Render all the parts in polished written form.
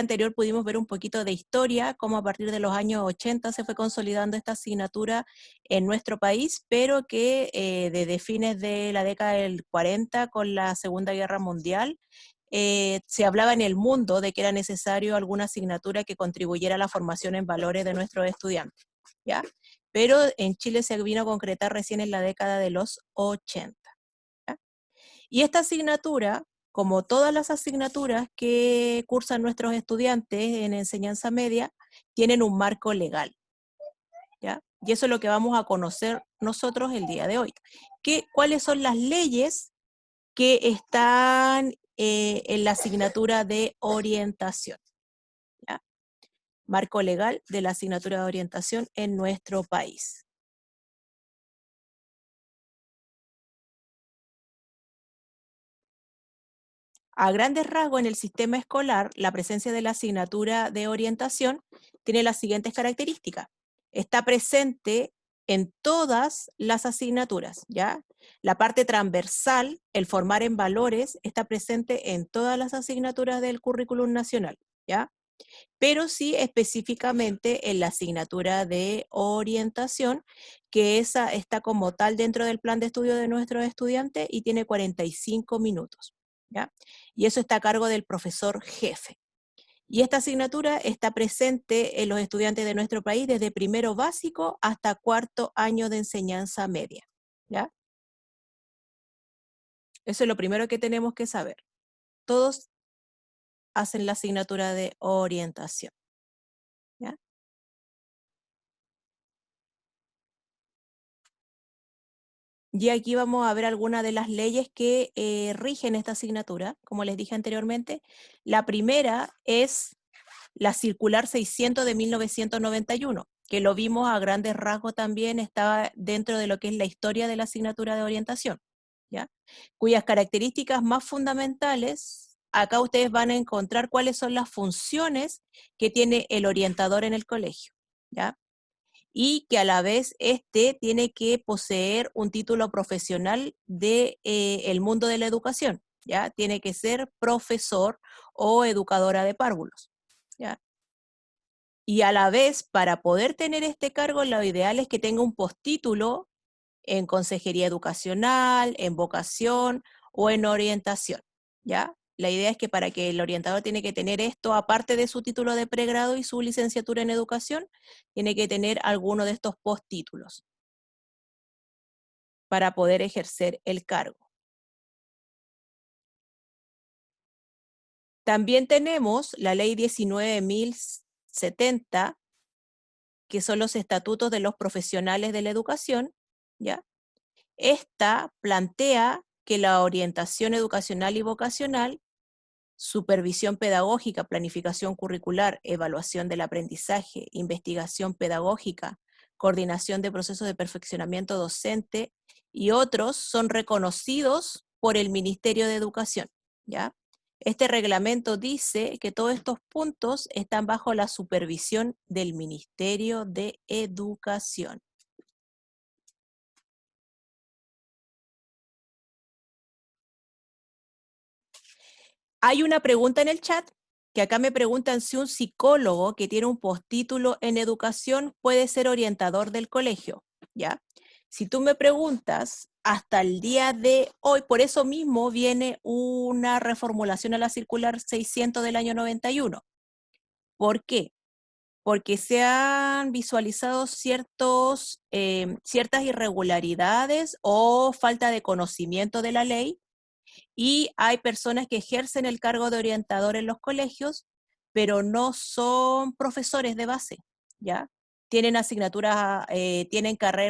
anterior pudimos ver un poquito de historia, cómo a partir de los años 80 se fue consolidando esta asignatura en nuestro país, pero que desde fines de la década del 40, con la Segunda Guerra Mundial, se hablaba en el mundo de que era necesario alguna asignatura que contribuyera a la formación en valores de nuestros estudiantes, ¿ya? Pero en Chile se vino a concretar recién en la década de los 80. ¿Ya? Y esta asignatura, como todas las asignaturas que cursan nuestros estudiantes en enseñanza media, tienen un marco legal, ¿ya? Y eso es lo que vamos a conocer nosotros el día de hoy. ¿Cuáles son las leyes que están en la asignatura de orientación? ¿Ya? Marco legal de la asignatura de orientación en nuestro país. A grandes rasgos, en el sistema escolar, la presencia de la asignatura de orientación tiene las siguientes características. Está presente en todas las asignaturas, ¿ya? La parte transversal, el formar en valores, está presente en todas las asignaturas del currículum nacional, ¿ya? Pero sí específicamente en la asignatura de orientación, que esa está como tal dentro del plan de estudio de nuestros estudiantes y tiene 45 minutos, ¿ya? Y eso está a cargo del profesor jefe. Y esta asignatura está presente en los estudiantes de nuestro país desde primero básico hasta cuarto año de enseñanza media, ¿ya? Eso es lo primero que tenemos que saber. Todos hacen la asignatura de orientación, ¿ya? Y aquí vamos a ver algunas de las leyes que rigen esta asignatura, como les dije anteriormente. La primera es la Circular 600 de 1991, que lo vimos a grandes rasgos también, estaba dentro de lo que es la historia de la asignatura de orientación, ¿ya? Cuyas características más fundamentales, acá ustedes van a encontrar cuáles son las funciones que tiene el orientador en el colegio, ¿ya? Y que a la vez tiene que poseer un título profesional de el mundo de la educación, ¿ya? Tiene que ser profesor o educadora de párvulos, ¿ya? Y a la vez, para poder tener este cargo, lo ideal es que tenga un postítulo en consejería educacional, en vocación o en orientación, ¿ya? La idea es que para que el orientador tiene que tener esto, aparte de su título de pregrado y su licenciatura en educación, tiene que tener alguno de estos postítulos para poder ejercer el cargo. También tenemos la ley 19.070, que son los estatutos de los profesionales de la educación, ¿ya? Esta plantea que la orientación educacional y vocacional, supervisión pedagógica, planificación curricular, evaluación del aprendizaje, investigación pedagógica, coordinación de procesos de perfeccionamiento docente y otros son reconocidos por el Ministerio de Educación, ¿ya? Este reglamento dice que todos estos puntos están bajo la supervisión del Ministerio de Educación. Hay una pregunta en el chat, que acá me preguntan si un psicólogo que tiene un postítulo en educación puede ser orientador del colegio, ¿ya? Si tú me preguntas, hasta el día de hoy, por eso mismo viene una reformulación a la circular 600 del año 91. ¿Por qué? Porque se han visualizado ciertas irregularidades o falta de conocimiento de la ley, y hay personas que ejercen el cargo de orientador en los colegios, pero no son profesores de base, ¿ya? Tienen asignaturas,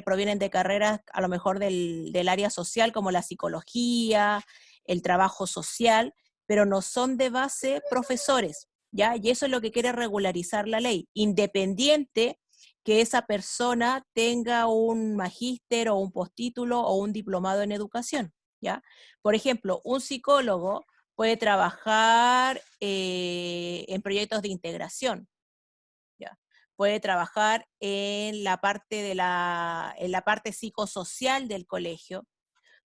provienen de carreras a lo mejor del área social, como la psicología, el trabajo social, pero no son de base profesores, ¿ya? Y eso es lo que quiere regularizar la ley, independiente que esa persona tenga un magíster o un postítulo o un diplomado en educación, ¿ya? Por ejemplo, un psicólogo puede trabajar en proyectos de integración, ¿ya? Puede trabajar en la parte psicosocial del colegio,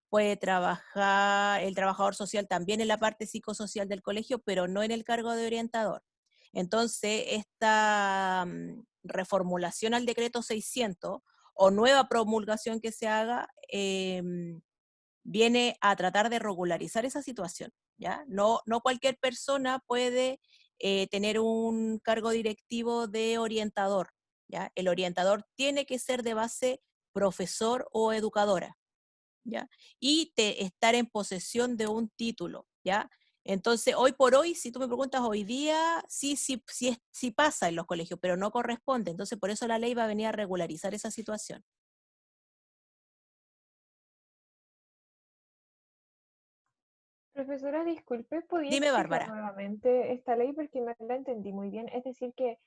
puede trabajar el trabajador social también en la parte psicosocial del colegio, pero no en el cargo de orientador. Entonces, esta reformulación al decreto 600 o nueva promulgación que se haga, viene a tratar de regularizar esa situación, ¿ya? No, no cualquier persona puede tener un cargo directivo de orientador, ¿ya? El orientador tiene que ser de base profesor o educadora, ¿ya? Y estar en posesión de un título, ¿ya? Entonces, hoy por hoy, si tú me preguntas hoy día, sí pasa en los colegios, pero no corresponde. Entonces, por eso la ley va a venir a regularizar esa situación. Profesora, disculpe, ¿podría Dime, explicar Bárbara. nuevamente esta ley? Porque no la entendí muy bien. Es decir, que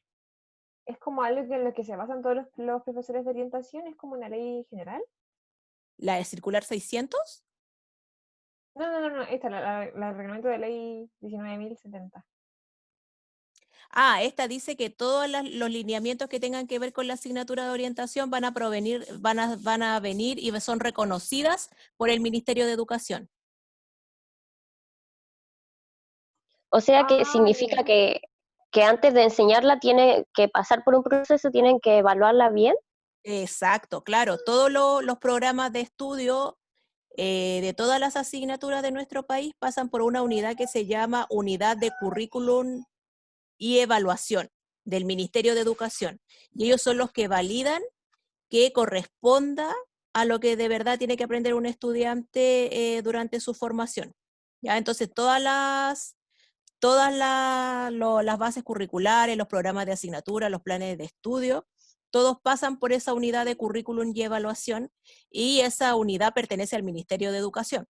es como algo en lo que se basan todos los profesores de orientación, es como una ley general. ¿La de circular 600? No, esta, el reglamento de ley 19.070. Esta dice que todos los lineamientos que tengan que ver con la asignatura de orientación van a provenir, van a venir y son reconocidas por el Ministerio de Educación. O sea que Ah, significa ya. que antes de enseñarla tiene que pasar por un proceso, tienen que evaluarla bien. Exacto, claro. Todos los programas de estudio de todas las asignaturas de nuestro país pasan por una unidad que se llama Unidad de Currículum y Evaluación del Ministerio de Educación. Y ellos son los que validan que corresponda a lo que de verdad tiene que aprender un estudiante durante su formación. ¿Ya? Entonces, las bases curriculares, los programas de asignatura, los planes de estudio, todos pasan por esa unidad de currículum y evaluación, y esa unidad pertenece al Ministerio de Educación.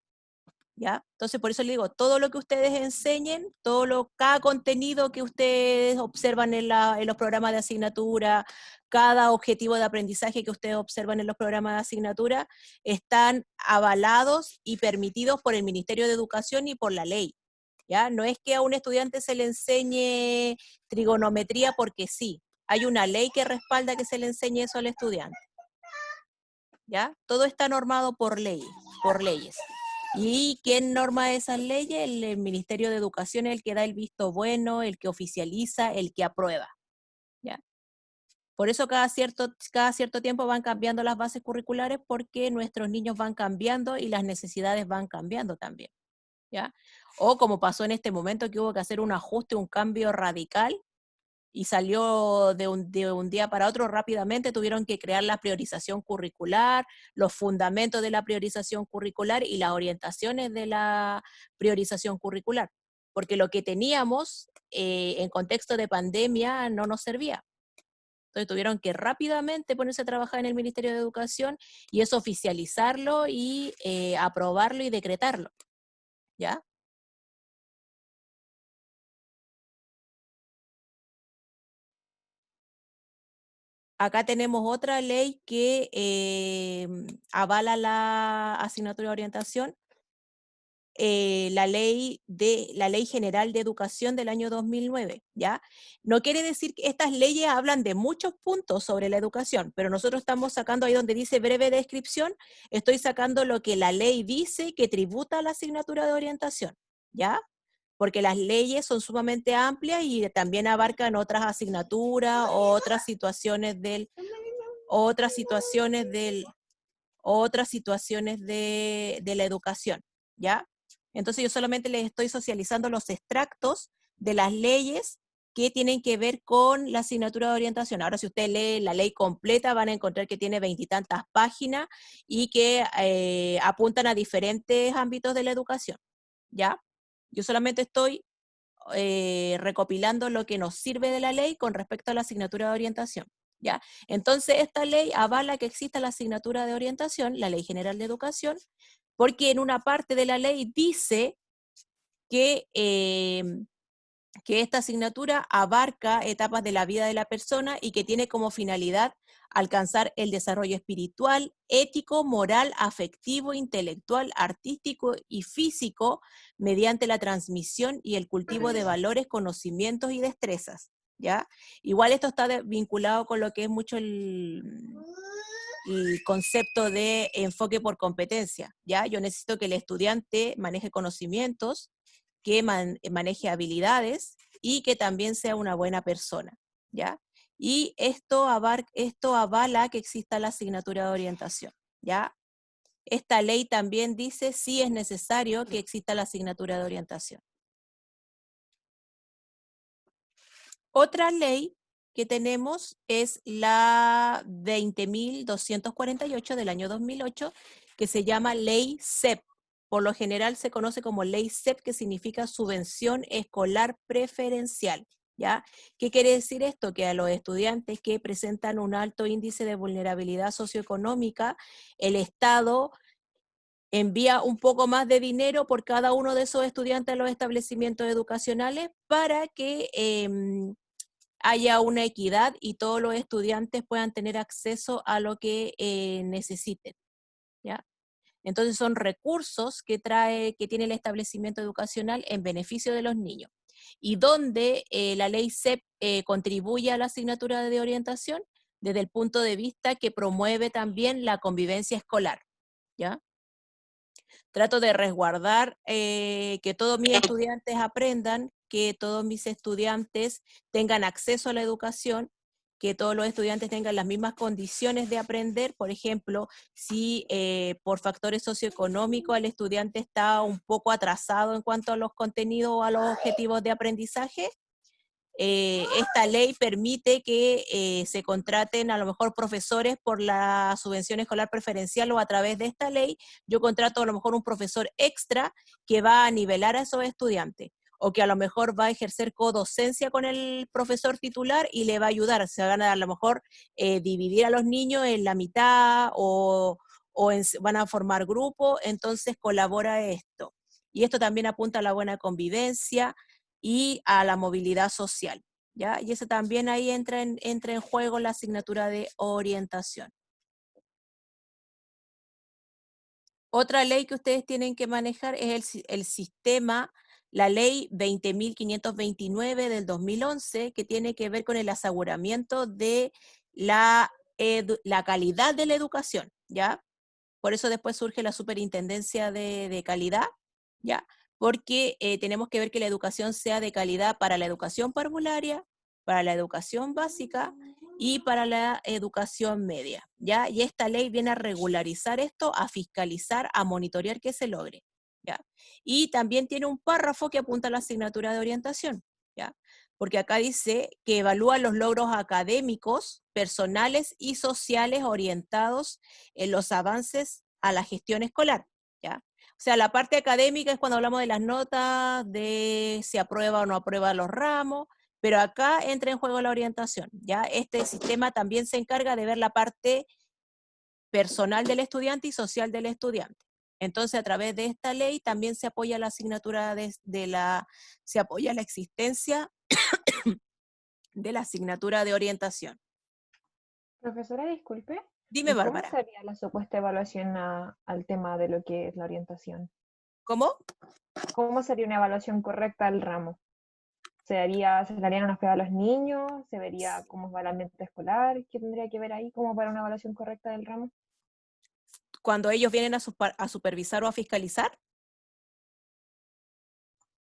¿Ya? Entonces, por eso le digo, todo lo que ustedes enseñen, cada contenido que ustedes observan en los programas de asignatura, cada objetivo de aprendizaje que ustedes observan en los programas de asignatura, están avalados y permitidos por el Ministerio de Educación y por la ley. ¿Ya? No es que a un estudiante se le enseñe trigonometría porque sí. Hay una ley que respalda que se le enseñe eso al estudiante. ¿Ya? Todo está normado por leyes. ¿Y quién norma esas leyes? El Ministerio de Educación es el que da el visto bueno, el que oficializa, el que aprueba. ¿Ya? Por eso cada cierto tiempo van cambiando las bases curriculares, porque nuestros niños van cambiando y las necesidades van cambiando también. ¿Ya? O como pasó en este momento, que hubo que hacer un ajuste, un cambio radical, y salió de un día para otro rápidamente, tuvieron que crear la priorización curricular, los fundamentos de la priorización curricular y las orientaciones de la priorización curricular, porque lo que teníamos en contexto de pandemia no nos servía. Entonces tuvieron que rápidamente ponerse a trabajar en el Ministerio de Educación y eso oficializarlo y aprobarlo y decretarlo, ¿ya? Acá tenemos otra ley que avala la asignatura de orientación, la Ley General de Educación del año 2009, ¿ya? No quiere decir que estas leyes hablan de muchos puntos sobre la educación, pero nosotros estamos sacando ahí donde dice breve descripción, estoy sacando lo que la ley dice que tributa a la asignatura de orientación, ¿ya? Porque las leyes son sumamente amplias y también abarcan otras asignaturas, otras situaciones del, otras situaciones de la educación, ¿ya? Entonces yo solamente les estoy socializando los extractos de las leyes que tienen que ver con la asignatura de orientación. Ahora, si usted lee la ley completa, van a encontrar que tiene 20 y tantas páginas y que apuntan a diferentes ámbitos de la educación, ¿ya? Yo solamente estoy recopilando lo que nos sirve de la ley con respecto a la asignatura de orientación. ¿Ya? Entonces, esta ley avala que exista la asignatura de orientación, la Ley General de Educación, porque en una parte de la ley dice que, que esta asignatura abarca etapas de la vida de la persona y que tiene como finalidad alcanzar el desarrollo espiritual, ético, moral, afectivo, intelectual, artístico y físico mediante la transmisión y el cultivo de valores, conocimientos y destrezas, ¿ya? Igual esto está vinculado con lo que es mucho el concepto de enfoque por competencia, ¿ya? Yo necesito que el estudiante maneje conocimientos, que maneje habilidades y que también sea una buena persona, ¿ya? Y esto avala que exista la asignatura de orientación, ¿ya? Esta ley también dice si es necesario que exista la asignatura de orientación. Otra ley que tenemos es la 20.248 del año 2008, que se llama Ley SEP. Por lo general se conoce como Ley SEP, que significa Subvención Escolar Preferencial, ¿ya? ¿Qué quiere decir esto? Que a los estudiantes que presentan un alto índice de vulnerabilidad socioeconómica, el Estado envía un poco más de dinero por cada uno de esos estudiantes a los establecimientos educacionales para que haya una equidad y todos los estudiantes puedan tener acceso a lo que necesiten, ¿ya? Entonces son recursos que tiene el establecimiento educacional en beneficio de los niños. Y donde la ley SEP contribuye a la asignatura de orientación desde el punto de vista que promueve también la convivencia escolar, ¿ya? Trato de resguardar que todos mis estudiantes aprendan, que todos mis estudiantes tengan acceso a la educación, que todos los estudiantes tengan las mismas condiciones de aprender. Por ejemplo, si por factores socioeconómicos el estudiante está un poco atrasado en cuanto a los contenidos o a los objetivos de aprendizaje, esta ley permite que se contraten a lo mejor profesores por la subvención escolar preferencial, o a través de esta ley yo contrato a lo mejor un profesor extra que va a nivelar a esos estudiantes, o que a lo mejor va a ejercer codocencia con el profesor titular y le va a ayudar. Se van a lo mejor dividir a los niños en la mitad van a formar grupos, entonces colabora esto. Y esto también apunta a la buena convivencia y a la movilidad social, ¿ya? Y eso también ahí entra en juego la asignatura de orientación. Otra ley que ustedes tienen que manejar es el sistema, la ley 20.529 del 2011, que tiene que ver con el aseguramiento de la calidad de la educación, ¿ya? Por eso después surge la superintendencia de calidad, ¿ya? Porque tenemos que ver que la educación sea de calidad para la educación parvularia, para la educación básica y para la educación media, ¿ya? Y esta ley viene a regularizar esto, a fiscalizar, a monitorear que se logre, ¿ya? Y también tiene un párrafo que apunta a la asignatura de orientación, ¿ya? Porque acá dice que evalúa los logros académicos, personales y sociales orientados en los avances a la gestión escolar, ¿ya? O sea, la parte académica es cuando hablamos de las notas, de si aprueba o no aprueba los ramos, pero acá entra en juego la orientación, ¿ya? Este sistema también se encarga de ver la parte personal del estudiante y social del estudiante. Entonces, a través de esta ley también se apoya la asignatura se apoya la existencia de la asignatura de orientación. Profesora, disculpe. Dime, ¿Y cómo Bárbara. sería la supuesta evaluación al tema de lo que es la orientación? ¿Cómo? ¿Cómo sería una evaluación correcta al ramo? ¿Se darían unas pruebas a los niños? ¿Se vería cómo va el ambiente escolar? ¿Qué tendría que ver ahí como para una evaluación correcta del ramo? Cuando ellos vienen a supervisar o a fiscalizar.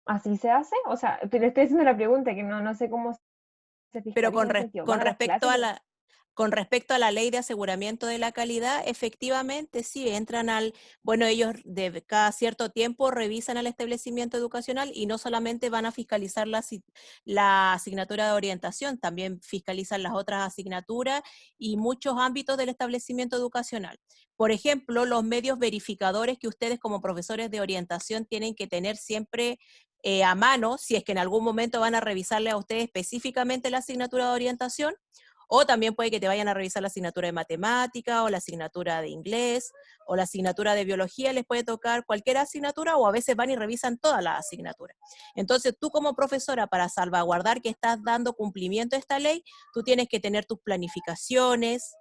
¿Así se hace? O sea, te le estoy haciendo la pregunta que no sé cómo se Pero fiscaliza en ese sentido. con ¿Van a las respecto clases? con respecto a la ley de aseguramiento de la calidad, efectivamente sí, bueno, ellos cada cierto tiempo revisan al establecimiento educacional y no solamente van a fiscalizar la asignatura de orientación, también fiscalizan las otras asignaturas y muchos ámbitos del establecimiento educacional. Por ejemplo, los medios verificadores que ustedes como profesores de orientación tienen que tener siempre a mano, si es que en algún momento van a revisarle a ustedes específicamente la asignatura de orientación, o también puede que te vayan a revisar la asignatura de matemática, o la asignatura de inglés, o la asignatura de biología, les puede tocar cualquier asignatura, o a veces van y revisan todas las asignaturas. Entonces, tú como profesora, para salvaguardar que estás dando cumplimiento a esta ley, tú tienes que tener tus planificaciones,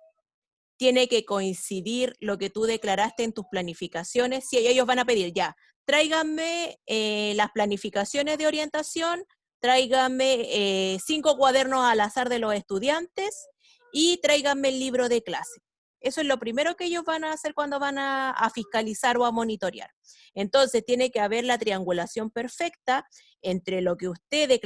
tiene que coincidir lo que tú declaraste en tus planificaciones. Si ellos van a pedir, ya, tráiganme las planificaciones de orientación, tráiganme 5 cuadernos al azar de los estudiantes y tráiganme el libro de clase. Eso es lo primero que ellos van a hacer cuando van a fiscalizar o a monitorear. Entonces, tiene que haber la triangulación perfecta entre lo que usted declaró